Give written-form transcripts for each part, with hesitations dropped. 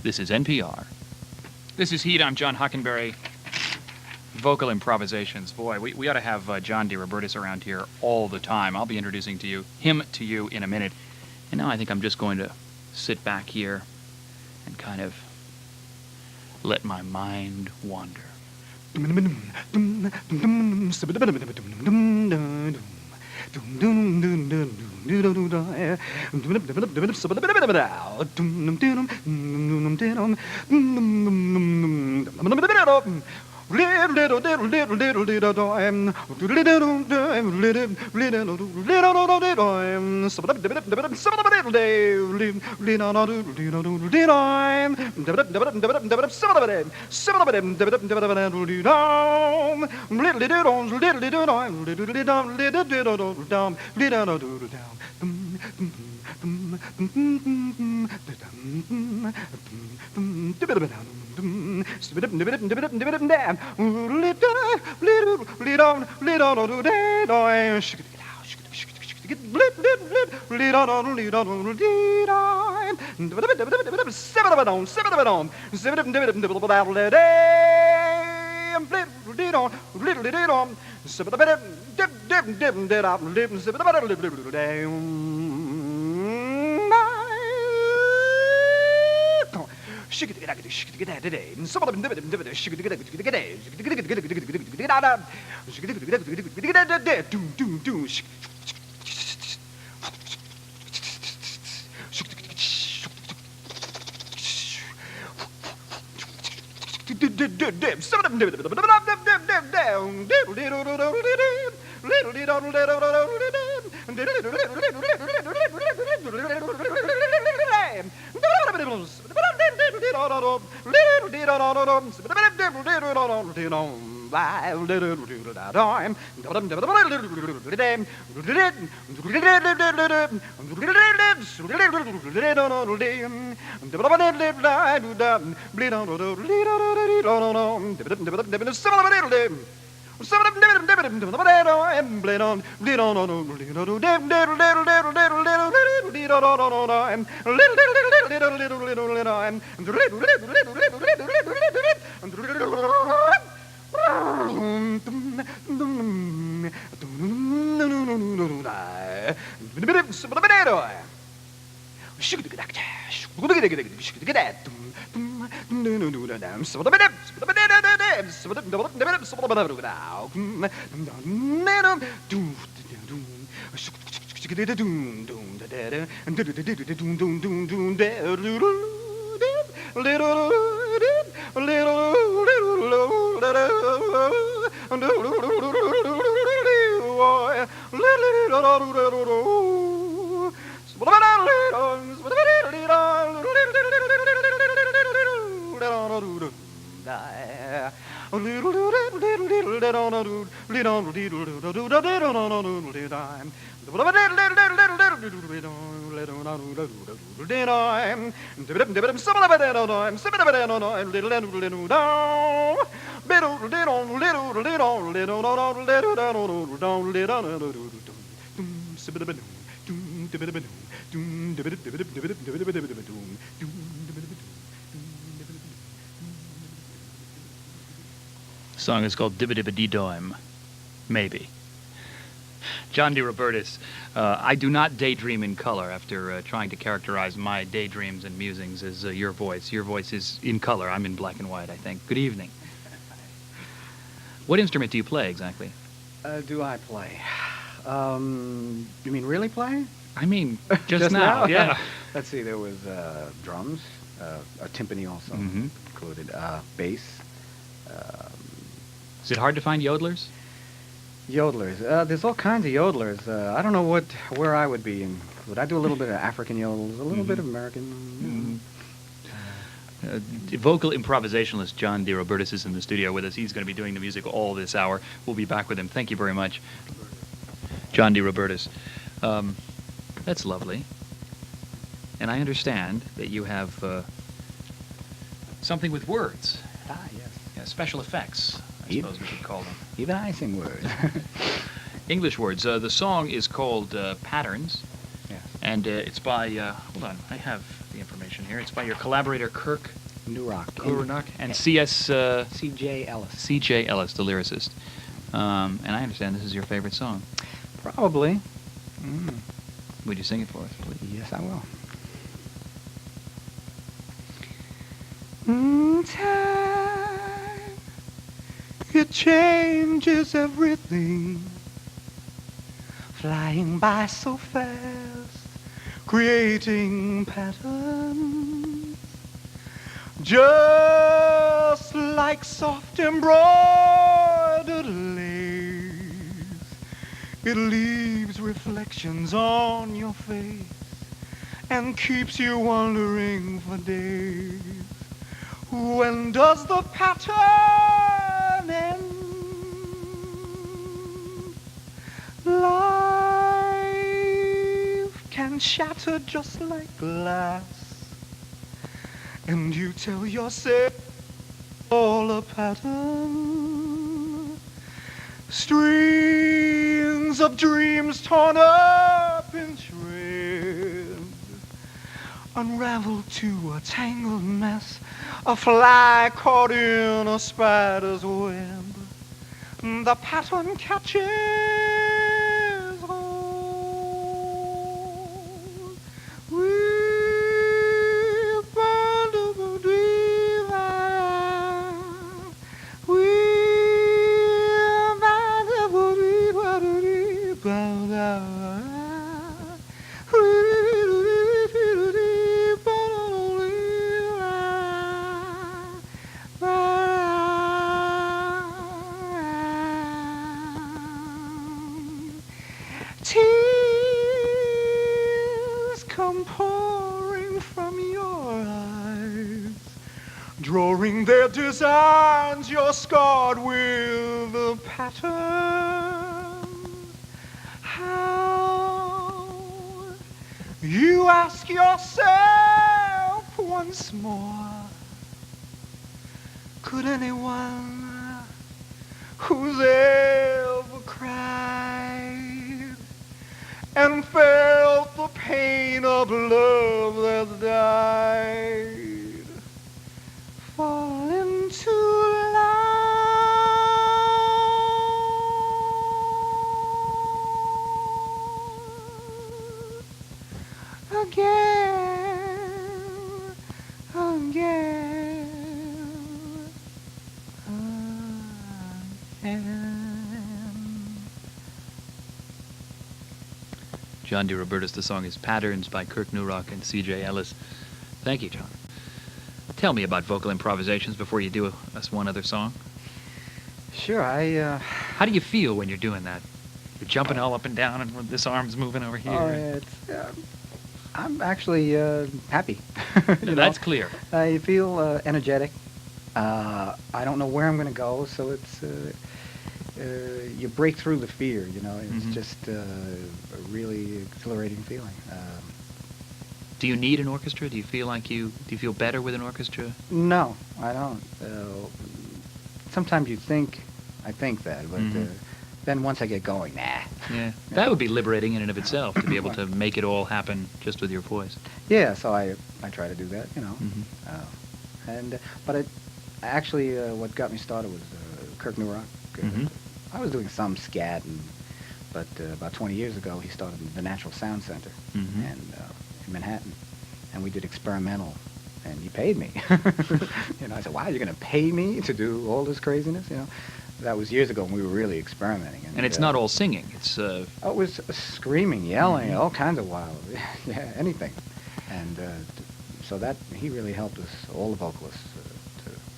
This is NPR. This is Heat. I'm John Hockenberry. Vocal improvisations. Boy, we ought to have John DeRobertis around here all the time. I'll be introducing him to you in a minute. And now I think I'm just going to sit back here and kind of let my mind wander. The song is called Dibba-Dibba-Dee-Doim. Maybe. John DeRobertis. I do not daydream in color after trying to characterize my daydreams and musings as your voice. Your voice is in color. I'm in black and white, I think. Good evening. What instrument do you play exactly? Do I play? You mean really play? I mean, just now, yeah. Let's see, there was drums, a timpani also included, bass. Is it hard to find yodelers? Yodelers. There's all kinds of yodelers. I don't know where I would be. Would I do a little bit of African yodels, a little bit of American? Vocal improvisationalist John DeRobertis is in the studio with us. He's going to be doing the music all this hour. We'll be back with him. Thank you very much, John DeRobertis. That's lovely. And I understand that you have something with words. Ah, yes. Yeah, special effects, I suppose we could call them. Even I sing words. English words. The song is called Patterns. Yes. And it's by, hold on, I have the information here. here. It's by your collaborator Kirk Nurok. Kurunak and C.S. C.J. Ellis. C.J. Ellis, the lyricist. And I understand this is your favorite song. Probably. Would you sing it for us, please? Yes, I will. Time, it changes everything. Flying by so fast, creating patterns. Just like soft embroidered lace, it leaves reflections on your face and keeps you wondering for days. When does the pattern end? Life can shatter just like glass, and you tell yourself all a pattern. Strings of dreams torn up in shreds, unraveled to a tangled mess, a fly caught in a spider's web. The pattern catches hold. Tears come pouring from your eyes, drawing their designs, you're scarred with a pattern. How, you ask yourself once more, could anyone who's ever cried and felt the pain of love that died fall into love again, again, again? John DeRobertis. The song is Patterns by Kirk Nurok and C.J. Ellis. Thank you, John. Tell me about vocal improvisations before you do us one other song. Sure, How do you feel when you're doing that? You're jumping all up and down, and this arm's moving over here. I'm actually happy. That's clear. I feel energetic. I don't know where I'm going to go, so it's you break through the fear. It's just a really exhilarating feeling. Do you need an orchestra? Do you feel better with an orchestra? No, I don't. Sometimes I think that, but then once I get going, nah. Yeah, that would be liberating in and of itself, to be able to make it all happen just with your voice. Yeah, so I try to do that, But actually, what got me started was Kirk Nurok. I was doing some scat, but about 20 years ago, he started the Natural Sound Center in Manhattan, and we did experimental, and he paid me. I said, "Wow, you're going to pay me to do all this craziness?" That was years ago when we were really experimenting. And it's not all singing. It's it was screaming, yelling, all kinds of wild, anything. And so that he really helped us, all the vocalists.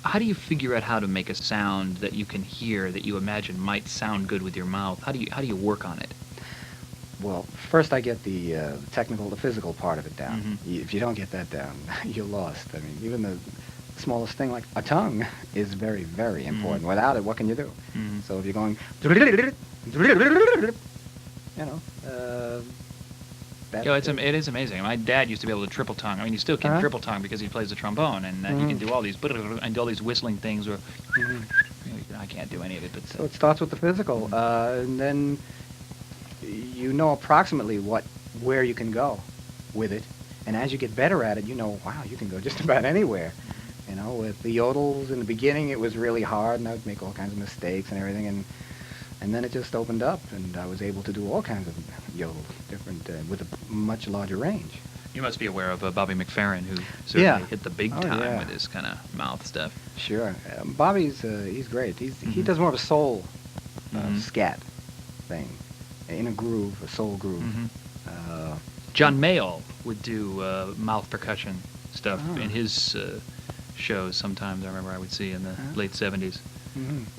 How do you figure out how to make a sound that you can hear, that you imagine might sound good with your mouth? How do you work on it? Well, first I get the physical part of it down. If you don't get that down, you're lost. I mean, even the smallest thing like a tongue is very, very important. Without it, what can you do? So if you're going, it is amazing. My dad used to be able to triple tongue. I mean, he still can triple tongue because he plays the trombone, and he can do all these whistling things. Or I can't do any of it. But so it starts with the physical, and then you know approximately where you can go with it, And as you get better at it, you know, wow, you can go just about anywhere. You know, with the yodels in the beginning, it was really hard, and I would make all kinds of mistakes and everything, and then it just opened up, and I was able to do all kinds of yodels, different, with a much larger range. You must be aware of Bobby McFerrin, who certainly hit the big time yeah. with his kind of mouth stuff. Sure. Bobby's, he's great. He does more of a soul scat thing, in a groove, a soul groove. John Mayall would do mouth percussion stuff in his shows sometimes. I remember I would see in the late 70s.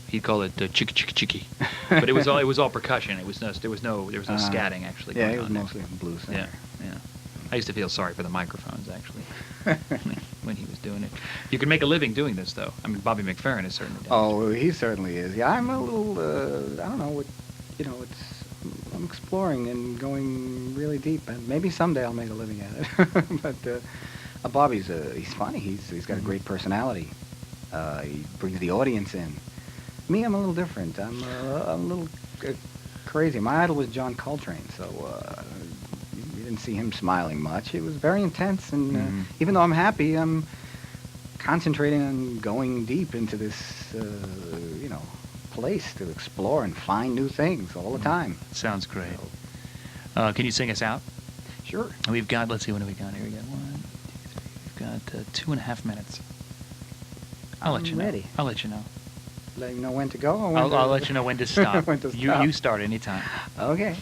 He'd call it chicky chicky chicky, but it was all percussion. It was there was no scatting actually. Yeah, going it was on mostly blues. Yeah. I used to feel sorry for the microphones actually when he was doing it. You could make a living doing this though. I mean, Bobby McFerrin is certainly. Oh, he certainly is. Yeah, I'm a little. I don't know what. You know, I'm exploring and going really deep, and maybe someday I'll make a living at it. But Bobby's he's funny. He's got a great personality. He brings the audience in. Me, I'm a little different. I'm a little crazy. My idol was John Coltrane, so you didn't see him smiling much. It was very intense, and even though I'm happy, I'm concentrating on going deep into this, place to explore and find new things all the time. Sounds great. Can you sing us out? Sure. We've got, let's see, what do we got here? We got 1, 2, 3. We've got 2.5 minutes. I'll let you know. Ready. I'll let you know. Let you know when to go? Or I'll let you know when to stop. When to stop. You start anytime. Okay.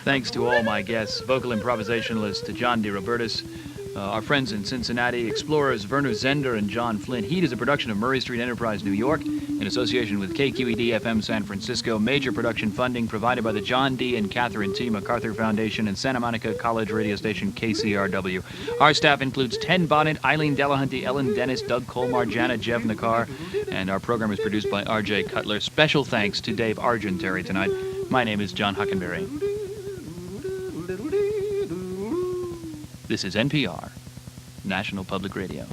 Thanks to all my guests, vocal improvisationalist John DeRobertis, our friends in Cincinnati, explorers Werner Zender and John Flynn. Heat is a production of Murray Street Enterprise, New York, in association with KQED-FM San Francisco. Major production funding provided by the John D. and Catherine T. MacArthur Foundation and Santa Monica College radio station KCRW. Our staff includes Ten Bonnet, Eileen Delahunty, Ellen Dennis, Doug Colmar, Jana Jev Nakar, and our program is produced by R.J. Cutler. Special thanks to Dave Argentary tonight. My name is John Hockenberry. This is NPR, National Public Radio.